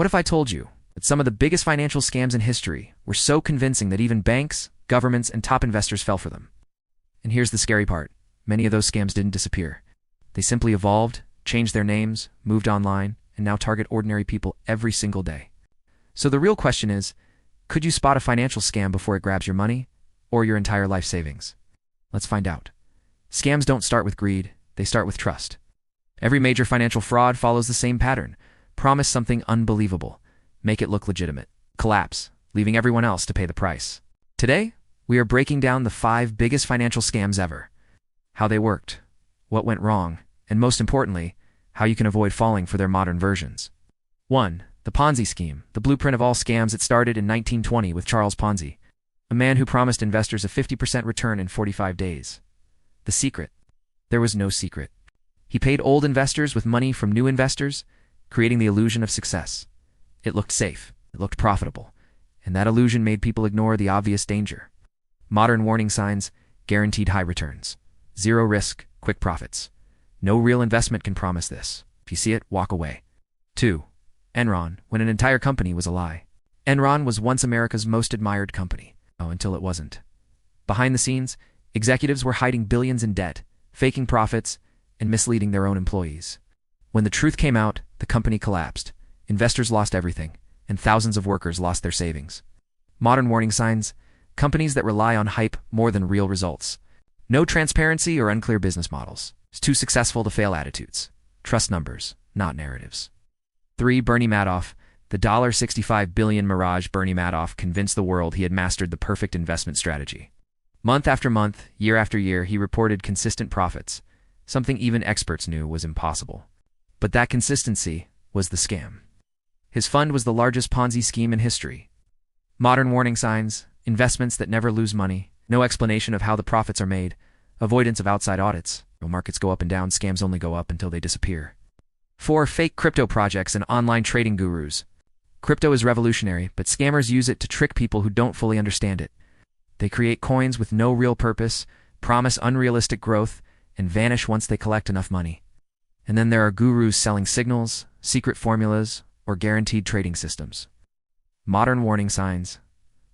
What if I told you that some of the biggest financial scams in history were so convincing that even banks, governments, and top investors fell for them? And here's the scary part. Many of those scams didn't disappear. They simply evolved, changed their names, moved online, and now target ordinary people every single day. So the real question is, could you spot a financial scam before it grabs your money or your entire life savings? Let's find out. Scams don't start with greed, they start with trust. Every major financial fraud follows the same pattern. Promise something unbelievable, make it look legitimate, collapse, leaving everyone else to pay the price. Today, we are breaking down the 5 biggest financial scams ever. How they worked, what went wrong, and most importantly, how you can avoid falling for their modern versions. 1. The Ponzi scheme, the blueprint of all scams. It started in 1920 with Charles Ponzi, a man who promised investors a 50% return in 45 days. The secret? There was no secret. He paid old investors with money from new investors, creating the illusion of success. It looked safe, it looked profitable, and that illusion made people ignore the obvious danger. Modern warning signs: guaranteed high returns. Zero risk, quick profits. No real investment can promise this. If you see it, walk away. 2. Enron, when an entire company was a lie. Enron was once America's most admired company. Until it wasn't. Behind the scenes, executives were hiding billions in debt, faking profits, and misleading their own employees. When the truth came out, the company collapsed. Investors lost everything, and thousands of workers lost their savings. Modern warning signs: companies that rely on hype more than real results. No transparency or unclear business models. It's too successful to fail attitudes. Trust numbers, not narratives. 3. Bernie Madoff, the $65 billion mirage. Bernie Madoff convinced the world he had mastered the perfect investment strategy. Month after month, year after year, he reported consistent profits, something even experts knew was impossible. But that consistency was the scam. His fund was the largest Ponzi scheme in history. Modern warning signs: investments that never lose money, no explanation of how the profits are made, avoidance of outside audits. Markets go up and down, scams only go up until they disappear. 4. Fake crypto projects and online trading gurus. Crypto is revolutionary, but scammers use it to trick people who don't fully understand it. They create coins with no real purpose, promise unrealistic growth, and vanish once they collect enough money. And then there are gurus selling signals, secret formulas, or guaranteed trading systems. Modern warning signs: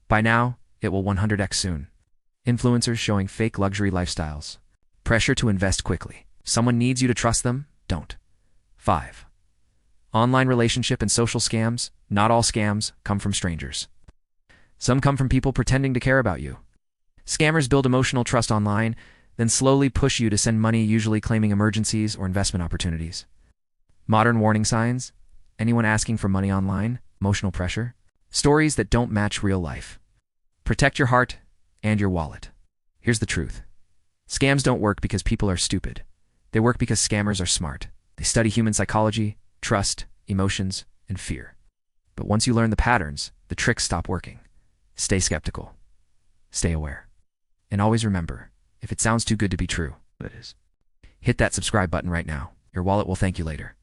by now, it will 100x soon. Influencers showing fake luxury lifestyles. Pressure to invest quickly. Someone needs you to trust them? Don't. 5. Online relationship and social scams. Not all scams come from strangers. Some come from people pretending to care about you. Scammers build emotional trust online, then slowly push you to send money, usually claiming emergencies or investment opportunities. Modern warning signs: anyone asking for money online, emotional pressure, stories that don't match real life. Protect your heart and your wallet. Here's the truth. Scams don't work because people are stupid. They work because scammers are smart. They study human psychology, trust, emotions, and fear. But once you learn the patterns, the tricks stop working. Stay skeptical. Stay aware. And always remember, if it sounds too good to be true, it is. Hit that subscribe button right now. Your wallet will thank you later.